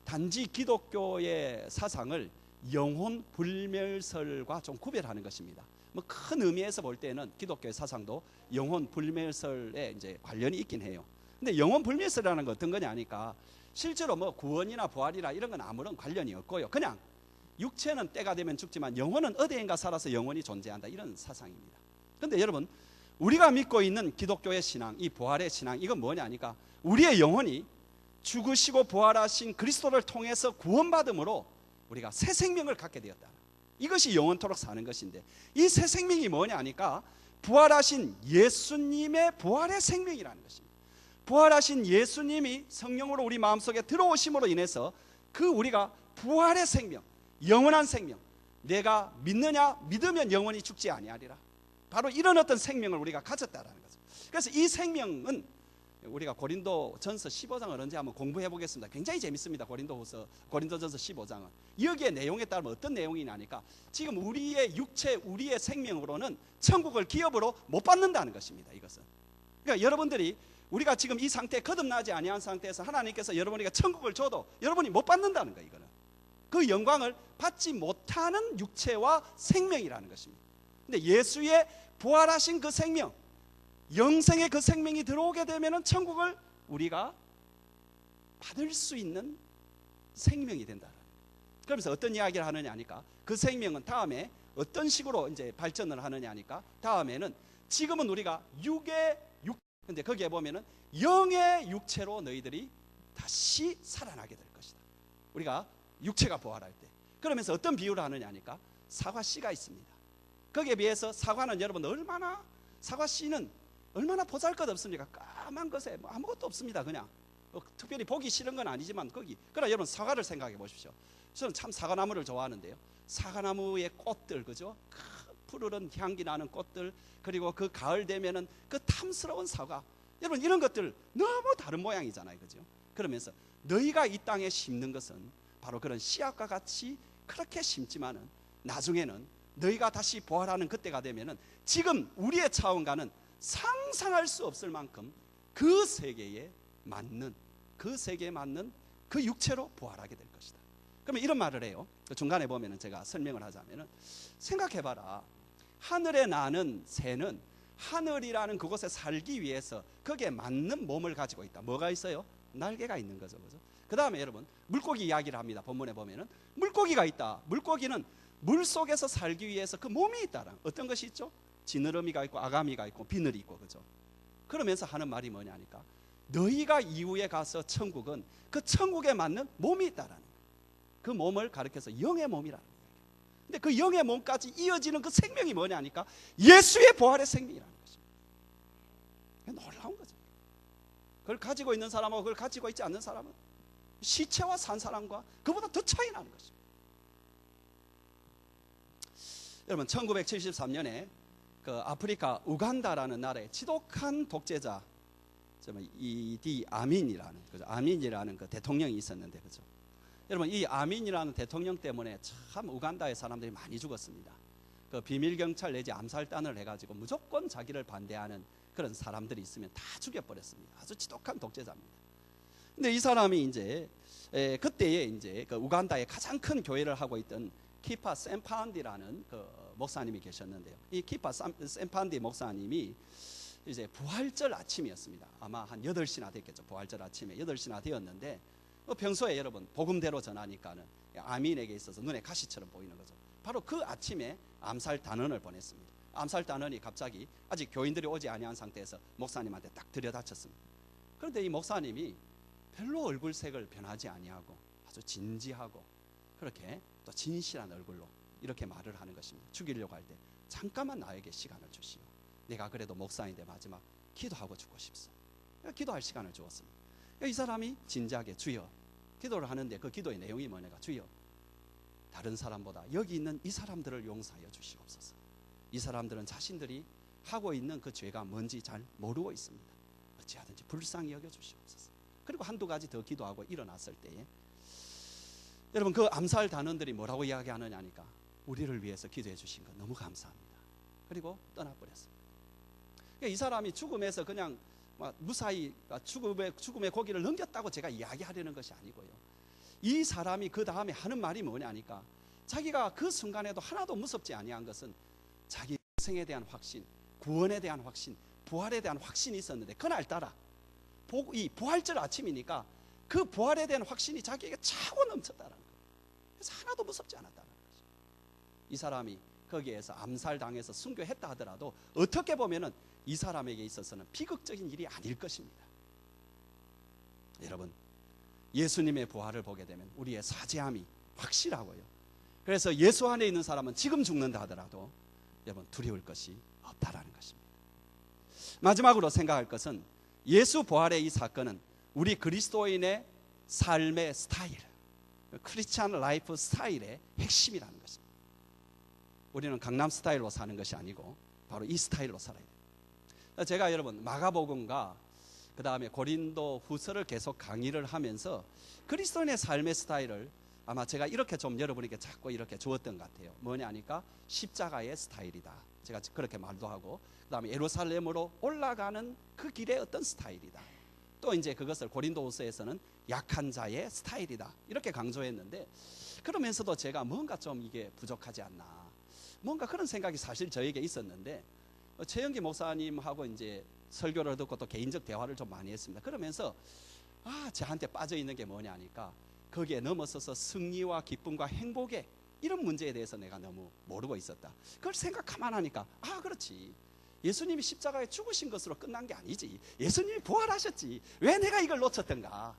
단지 기독교의 사상을 영혼 불멸설과 좀 구별하는 것입니다. 뭐 큰 의미에서 볼 때는 기독교의 사상도 영혼 불멸설에 이제 관련이 있긴 해요. 근데 영혼 불멸설이라는 건 어떤 거냐 하니까, 실제로 뭐 구원이나 부활이나 이런 건 아무런 관련이 없고요. 그냥 육체는 때가 되면 죽지만 영혼은 어디엔가 살아서 영원히 존재한다, 이런 사상입니다. 그런데 여러분 우리가 믿고 있는 기독교의 신앙, 이 부활의 신앙, 이건 뭐냐 하니까, 우리의 영혼이 죽으시고 부활하신 그리스도를 통해서 구원받음으로 우리가 새 생명을 갖게 되었다. 이것이 영원토록 사는 것인데, 이 새 생명이 뭐냐 하니까 부활하신 예수님의 부활의 생명이라는 것입니다. 부활하신 예수님이 성령으로 우리 마음속에 들어오심으로 인해서 그 우리가 부활의 생명, 영원한 생명, 내가 믿느냐, 믿으면 영원히 죽지 아니하리라, 바로 이런 어떤 생명을 우리가 가졌다라는 거죠. 그래서 이 생명은 우리가 고린도전서 15장을 언제 한번 공부해 보겠습니다. 굉장히 재밌습니다. 고린도전서 15장은 여기에 내용에 따르면 어떤 내용이냐니까, 지금 우리의 육체, 우리의 생명으로는 천국을 기업으로 못 받는다는 것입니다. 이것은 그러니까 여러분들이 우리가 지금 이 상태에 거듭나지 아니한 상태에서 하나님께서 여러분에게 천국을 줘도 여러분이 못 받는다는 거예요. 이거는 그 영광을 받지 못하는 육체와 생명이라는 것입니다. 근데 예수의 부활하신 그 생명, 영생의 그 생명이 들어오게 되면 천국을 우리가 받을 수 있는 생명이 된다. 그러면서 어떤 이야기를 하느냐 하니까, 그 생명은 다음에 어떤 식으로 이제 발전을 하느냐 하니까, 다음에는 지금은 우리가 육의 육, 근데 거기에 보면은 영의 육체로 너희들이 다시 살아나게 될 것이다. 우리가 육체가 부활할 때. 그러면서 어떤 비유를 하느냐 하니까, 사과 씨가 있습니다. 거기에 비해서 사과는 여러분 얼마나, 사과 씨는 얼마나 보잘것없습니까? 까만 것에 뭐 아무것도 없습니다. 그냥 특별히 보기 싫은 건 아니지만 거기. 그러나 여러분 사과를 생각해 보십시오. 저는 참 사과나무를 좋아하는데요. 사과나무의 꽃들, 그죠? 푸르른 향기 나는 꽃들, 그리고 그 가을 되면은 그 탐스러운 사과, 여러분 이런 것들 너무 다른 모양이잖아요, 그죠? 그러면서 너희가 이 땅에 심는 것은 바로 그런 씨앗과 같이 그렇게 심지만은 나중에는 너희가 다시 부활하는 그때가 되면은 지금 우리의 차원과는 상상할 수 없을 만큼 그 세계에 맞는 그 육체로 부활하게 될 것이다. 그러면 이런 말을 해요. 중간에 보면은 제가 설명을 하자면은, 생각해봐라. 하늘에 나는 새는 하늘이라는 그곳에 살기 위해서 거기에 맞는 몸을 가지고 있다. 뭐가 있어요? 날개가 있는 거죠, 그죠? 그 다음에 여러분 물고기 이야기를 합니다. 본문에 보면은 물고기가 있다. 물고기는 물 속에서 살기 위해서 그 몸이 있다라. 어떤 것이 있죠? 지느러미가 있고 아가미가 있고 비늘이 있고, 그죠? 그러면서 하는 말이 뭐냐니까, 너희가 이후에 가서 천국은 그 천국에 맞는 몸이 있다라는 거예요. 그 몸을 가리켜서 영의 몸이라는 거예요. 근데 그 영의 몸까지 이어지는 그 생명이 뭐냐니까, 예수의 부활의 생명이라는 것입니다. 놀라운 거죠. 그걸 가지고 있는 사람하고 그걸 가지고 있지 않는 사람은 시체와 산 사람과 그보다 더 차이 나는 것입니다. 여러분 1973년에 그 아프리카 우간다라는 나라의 지독한 독재자 이디 아민이라는, 그죠? 아민이라는 그 대통령이 있었는데, 그죠? 여러분 이 아민이라는 대통령 때문에 참 우간다의 사람들이 많이 죽었습니다. 그 비밀 경찰 내지 암살단을 해가지고 무조건 자기를 반대하는 그런 사람들이 있으면 다 죽여버렸습니다. 아주 지독한 독재자입니다. 근데 이 사람이 이제 그때에 이제 그 우간다의 가장 큰 교회를 하고 있던 키파 샘판디라는 그 목사님이 계셨는데요. 이 키파 샘판디 목사님이 이제 부활절 아침이었습니다. 아마 한 8시나 됐겠죠. 부활절 아침에 8시나 되었는데, 평소에 여러분 복음대로 전하니까는 아민에게 있어서 눈에 가시처럼 보이는 거죠. 바로 그 아침에 암살 단언을 보냈습니다. 암살단원이 갑자기 아직 교인들이 오지 아니한 상태에서 목사님한테 딱 들여다쳤습니다. 그런데 이 목사님이 별로 얼굴색을 변하지 아니하고 아주 진지하고 그렇게 또 진실한 얼굴로 이렇게 말을 하는 것입니다. 죽이려고 할 때 잠깐만 나에게 시간을 주시오. 내가 그래도 목사인데 마지막 기도하고 죽고 싶소. 기도할 시간을 주었습니다. 이 사람이 진지하게 주여, 기도를 하는데 그 기도의 내용이 뭐냐가 주여, 다른 사람보다 여기 있는 이 사람들을 용서하여 주시옵소서. 이 사람들은 자신들이 하고 있는 그 죄가 뭔지 잘 모르고 있습니다. 어찌하든지 불쌍히 여겨 주시옵소서. 그리고 한두 가지 더 기도하고 일어났을 때에 여러분 그 암살 단원들이 뭐라고 이야기하느냐 하니까 우리를 위해서 기도해 주신 것 너무 감사합니다. 그리고 떠나버렸습니다. 이 사람이 죽음에서 그냥 무사히 죽음의 고기를 넘겼다고 제가 이야기하려는 것이 아니고요. 이 사람이 그 다음에 하는 말이 뭐냐 하니까 자기가 그 순간에도 하나도 무섭지 아니한 것은 자기 생에 대한 확신, 구원에 대한 확신, 부활에 대한 확신이 있었는데 그날따라 이 부활절 아침이니까 그 부활에 대한 확신이 자기에게 차고 넘쳤다는 거예요. 그래서 하나도 무섭지 않았다는 거죠. 이 사람이 거기에서 암살당해서 순교했다 하더라도 어떻게 보면은 이 사람에게 있어서는 비극적인 일이 아닐 것입니다. 여러분, 예수님의 부활을 보게 되면 우리의 사죄함이 확실하고요. 그래서 예수 안에 있는 사람은 지금 죽는다 하더라도 여러분 두려울 것이 없다라는 것입니다. 마지막으로 생각할 것은 예수 부활의 이 사건은 우리 그리스도인의 삶의 스타일, 크리스찬 라이프 스타일의 핵심이라는 것입니다. 우리는 강남 스타일로 사는 것이 아니고 바로 이 스타일로 살아야 돼요. 제가 여러분 마가복음과 그 다음에 고린도 후서를 계속 강의를 하면서 그리스도인의 삶의 스타일을 아마 제가 이렇게 좀 여러분에게 자꾸 이렇게 주었던 것 같아요. 뭐냐 하니까 십자가의 스타일이다. 제가 그렇게 말도 하고 그 다음에 예루살렘으로 올라가는 그 길의 어떤 스타일이다. 또 이제 그것을 고린도 후서에서는 약한 자의 스타일이다. 이렇게 강조했는데 그러면서도 제가 뭔가 좀 이게 부족하지 않나. 뭔가 그런 생각이 사실 저에게 있었는데 최영기 목사님하고 이제 설교를 듣고 또 개인적 대화를 좀 많이 했습니다. 그러면서 저한테 빠져 있는 게 뭐냐 하니까 거기에 넘어서서 승리와 기쁨과 행복의 이런 문제에 대해서 내가 너무 모르고 있었다. 그걸 생각하만 하니까 그렇지. 예수님이 십자가에 죽으신 것으로 끝난 게 아니지. 예수님이 부활하셨지. 왜 내가 이걸 놓쳤던가.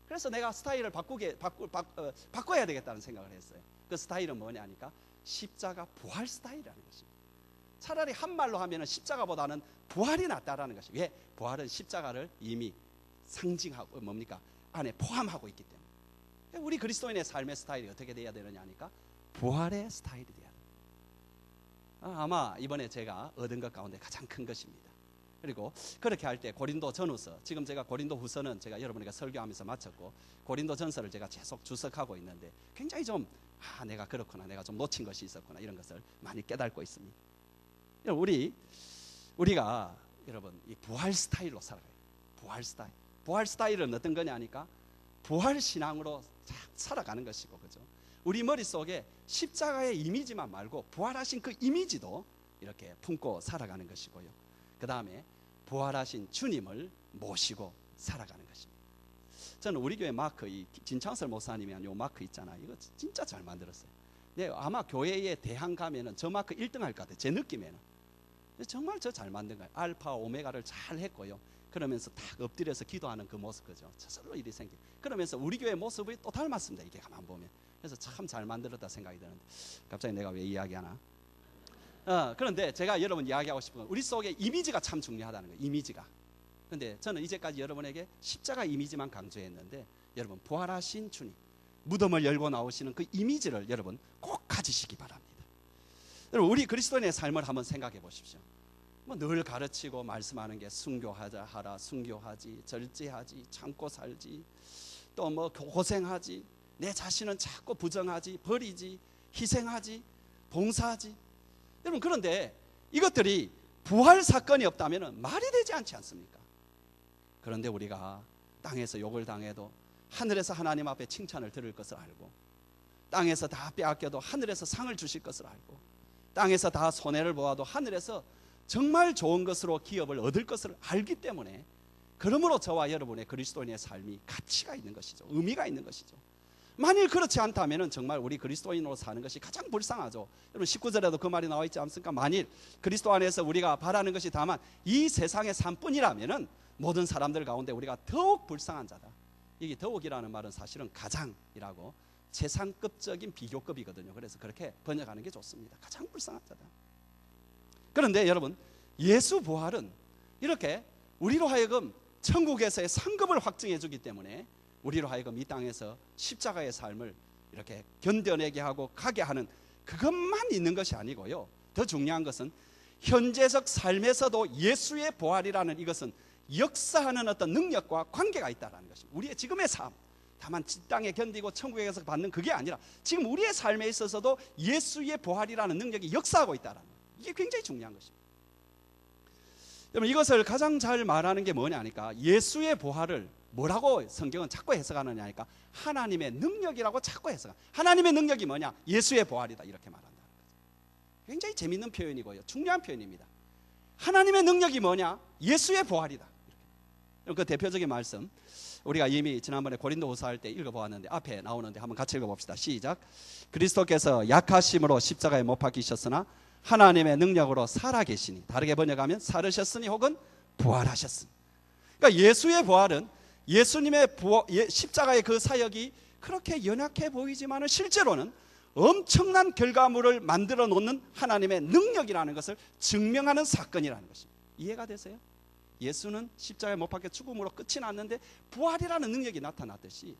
그래서 내가 스타일을 바꿔야 되겠다는 생각을 했어요. 그 스타일은 뭐냐 하니까 십자가 부활 스타일이라는 것입니다. 차라리 한말로 하면 십자가보다는 부활이 낫다라는 것이. 왜? 부활은 십자가를 이미 상징하고 뭡니까? 안에 포함하고 있기 때문에. 우리 그리스도인의 삶의 스타일이 어떻게 돼야 되느냐 하니까 부활의 스타일이 돼야 돼요. 아마 이번에 제가 얻은 것 가운데 가장 큰 것입니다. 그리고 그렇게 할 때 고린도 전후서, 지금 제가 고린도 후서는 제가 여러분에게 설교하면서 마쳤고 고린도 전서를 제가 계속 주석하고 있는데 굉장히 좀 내가 그렇구나, 내가 좀 놓친 것이 있었구나, 이런 것을 많이 깨닫고 있습니다. 우리가 여러분 이 부활 스타일로 살아가요. 부활 스타일은 어떤 거냐 하니까 부활 신앙으로 살아가는 것이고, 그죠? 우리 머릿속에 십자가의 이미지만 말고 부활하신 그 이미지도 이렇게 품고 살아가는 것이고요. 그 다음에 부활하신 주님을 모시고 살아가는 것입니다. 저는 우리 교회 마크, 이 진창설 목사님이 한 요 마크 있잖아요. 이거 진짜 잘 만들었어요. 네, 아마 교회에 대항 가면은 저 마크 1등 할 것 같아요. 제 느낌에는. 정말 저 잘 만든 거예요. 알파 오메가를 잘 했고요. 그러면서 딱 엎드려서 기도하는 그 모습, 그죠? 저절로 일이 생기. 그러면서 우리 교회 모습이 또 닮았습니다. 이게 가만 보면. 그래서 참 잘 만들었다 생각이 드는데 갑자기 내가 왜 이야기하나? 그런데 제가 여러분 이야기하고 싶은 건 우리 속에 이미지가 참 중요하다는 거예요. 이미지가. 그런데 저는 이제까지 여러분에게 십자가 이미지만 강조했는데 여러분 부활하신 주님, 무덤을 열고 나오시는 그 이미지를 여러분 꼭 가지시기 바랍니다. 여러분 우리 그리스도인의 삶을 한번 생각해 보십시오. 늘 가르치고 말씀하는 게 순교하라, 순교하지, 절제하지, 참고 살지, 또 고생하지, 내 자신은 자꾸 부정하지, 버리지, 희생하지, 봉사하지. 여러분 그런데 이것들이 부활 사건이 없다면 말이 되지 않지 않습니까? 그런데 우리가 땅에서 욕을 당해도 하늘에서 하나님 앞에 칭찬을 들을 것을 알고, 땅에서 다 빼앗겨도 하늘에서 상을 주실 것을 알고, 땅에서 다 손해를 보아도 하늘에서 정말 좋은 것으로 기업을 얻을 것을 알기 때문에, 그러므로 저와 여러분의 그리스도인의 삶이 가치가 있는 것이죠. 의미가 있는 것이죠. 만일 그렇지 않다면 정말 우리 그리스도인으로 사는 것이 가장 불쌍하죠. 여러분 19절에도 그 말이 나와 있지 않습니까? 만일 그리스도 안에서 우리가 바라는 것이 다만 이 세상의 삶뿐이라면 모든 사람들 가운데 우리가 더욱 불쌍한 자다. 이게 더욱이라는 말은 사실은 가장이라고 최상급적인 비교급이거든요. 그래서 그렇게 번역하는 게 좋습니다. 가장 불쌍한 자다. 그런데 여러분, 예수 부활은 이렇게 우리로 하여금 천국에서의 상급을 확증해 주기 때문에 우리로 하여금 이 땅에서 십자가의 삶을 이렇게 견뎌내게 하고 가게 하는 그것만 있는 것이 아니고요. 더 중요한 것은 현재적 삶에서도 예수의 부활이라는 이것은 역사하는 어떤 능력과 관계가 있다는 것입니다. 우리의 지금의 삶, 다만 이 땅에 견디고 천국에서 받는 그게 아니라 지금 우리의 삶에 있어서도 예수의 부활이라는 능력이 역사하고 있다는 거예요. 이게 굉장히 중요한 것입니다. 여러분, 이것을 가장 잘 말하는 게 뭐냐니까 예수의 부활을 뭐라고 성경은 자꾸 해석하느냐 하니까 하나님의 능력이라고 자꾸 해석합니다. 하나님의 능력이 뭐냐? 예수의 부활이다, 이렇게 말한다는 거죠. 굉장히 재미있는 표현이고요, 중요한 표현입니다. 하나님의 능력이 뭐냐? 예수의 부활이다. 그 대표적인 말씀 우리가 이미 지난번에 고린도후서 할 때 읽어보았는데 앞에 나오는데 한번 같이 읽어봅시다. 시작. 그리스도께서 약하심으로 십자가에 못 박히셨으나 하나님의 능력으로 살아계시니, 다르게 번역하면 살으셨으니 혹은 부활하셨으니. 그러니까 예수의 부활은 예수님의 십자가의 그 사역이 그렇게 연약해 보이지만 실제로는 엄청난 결과물을 만들어 놓는 하나님의 능력이라는 것을 증명하는 사건이라는 것입니다. 이해가 되세요? 예수는 십자가에 못 박혀 죽음으로 끝이 났는데 부활이라는 능력이 나타났듯이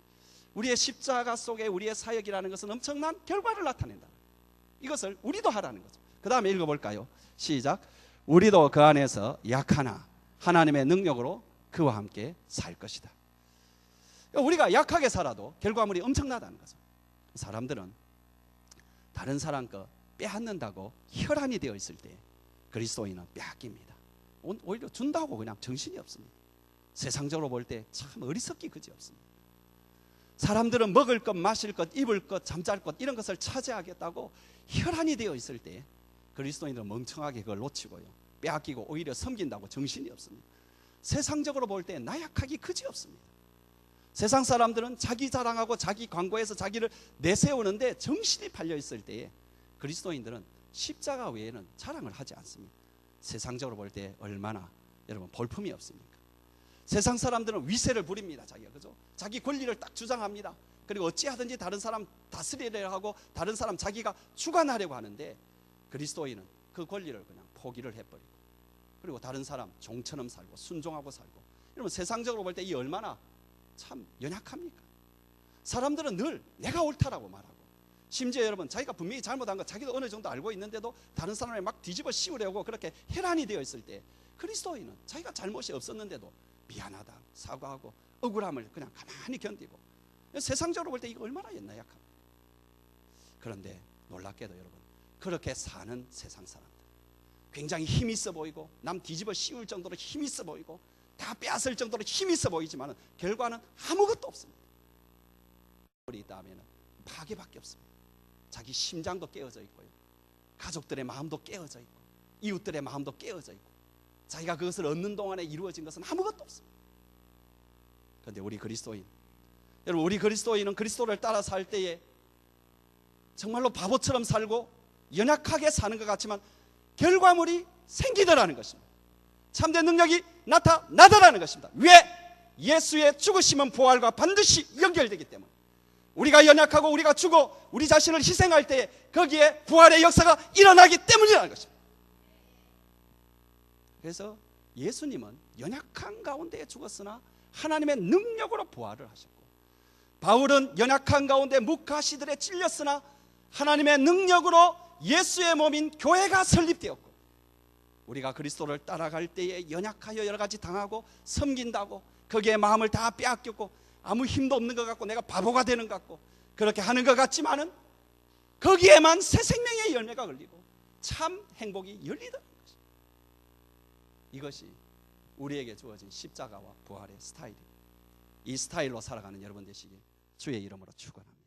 우리의 십자가 속에 우리의 사역이라는 것은 엄청난 결과를 나타낸다. 이것을 우리도 하라는 거죠. 그 다음에 읽어볼까요? 시작. 우리도 그 안에서 약하나 하나님의 능력으로 그와 함께 살 것이다. 우리가 약하게 살아도 결과물이 엄청나다는 거죠. 사람들은 다른 사람 거 빼앗는다고 혈안이 되어 있을 때 그리스도인은 빼앗깁니다. 오히려 준다고 그냥 정신이 없습니다. 세상적으로 볼 때 참 어리석기 그지없습니다. 사람들은 먹을 것, 마실 것, 입을 것, 잠잘 것 이런 것을 차지하겠다고 혈안이 되어 있을 때 그리스도인들은 멍청하게 그걸 놓치고요, 빼앗기고 오히려 섬긴다고 정신이 없습니다. 세상적으로 볼 때 나약하기 그지없습니다. 세상 사람들은 자기 자랑하고 자기 광고에서 자기를 내세우는데 정신이 팔려 있을 때에 그리스도인들은 십자가 외에는 자랑을 하지 않습니다. 세상적으로 볼 때 얼마나 여러분 볼품이 없습니까? 세상 사람들은 위세를 부립니다. 자기가, 그죠? 자기 권리를 딱 주장합니다. 그리고 어찌하든지 다른 사람 다스리려 하고 다른 사람 자기가 주관하려고 하는데 그리스도인은 그 권리를 그냥 포기를 해버리고 그리고 다른 사람 종처럼 살고 순종하고 살고. 여러분, 세상적으로 볼 때 이 얼마나 참 연약합니까? 사람들은 늘 내가 옳다라고 말하고, 심지어 여러분 자기가 분명히 잘못한 거 자기도 어느 정도 알고 있는데도 다른 사람을 막 뒤집어 씌우려고 그렇게 혈안이 되어 있을 때 그리스도인은 자기가 잘못이 없었는데도 미안하다, 사과하고 억울함을 그냥 가만히 견디고. 세상적으로 볼 때 이거 얼마나 연약합니까? 그런데 놀랍게도 여러분, 그렇게 사는 세상 사람들 굉장히 힘 있어 보이고 남 뒤집어 씌울 정도로 힘 있어 보이고 다 빼앗을 정도로 힘 있어 보이지만 결과는 아무것도 없습니다. 이 있다면 파괴밖에 없습니다. 자기 심장도 깨어져 있고요, 가족들의 마음도 깨어져 있고 이웃들의 마음도 깨어져 있고 자기가 그것을 얻는 동안에 이루어진 것은 아무것도 없습니다. 그런데 우리 그리스도인, 여러분, 우리 그리스도인은 그리스도를 따라 살 때에 정말로 바보처럼 살고 연약하게 사는 것 같지만 결과물이 생기더라는 것입니다. 참된 능력이 나타나더라는 것입니다. 왜? 예수의 죽으심은 부활과 반드시 연결되기 때문에. 우리가 연약하고 우리가 죽어 우리 자신을 희생할 때에 거기에 부활의 역사가 일어나기 때문이라는 것입니다. 그래서 예수님은 연약한 가운데 죽었으나 하나님의 능력으로 부활을 하셨고, 바울은 연약한 가운데 묵가시들에 찔렸으나 하나님의 능력으로 예수의 몸인 교회가 설립되었고, 우리가 그리스도를 따라갈 때에 연약하여 여러 가지 당하고 섬긴다고 거기에 마음을 다 빼앗겼고 아무 힘도 없는 것 같고 내가 바보가 되는 것 같고 그렇게 하는 것 같지만은 거기에만 새 생명의 열매가 걸리고 참 행복이 열리더라는 것입니다. 이것이 우리에게 주어진 십자가와 부활의 스타일입니다. 이 스타일로 살아가는 여러분 되시길 주의 이름으로 축원합니다.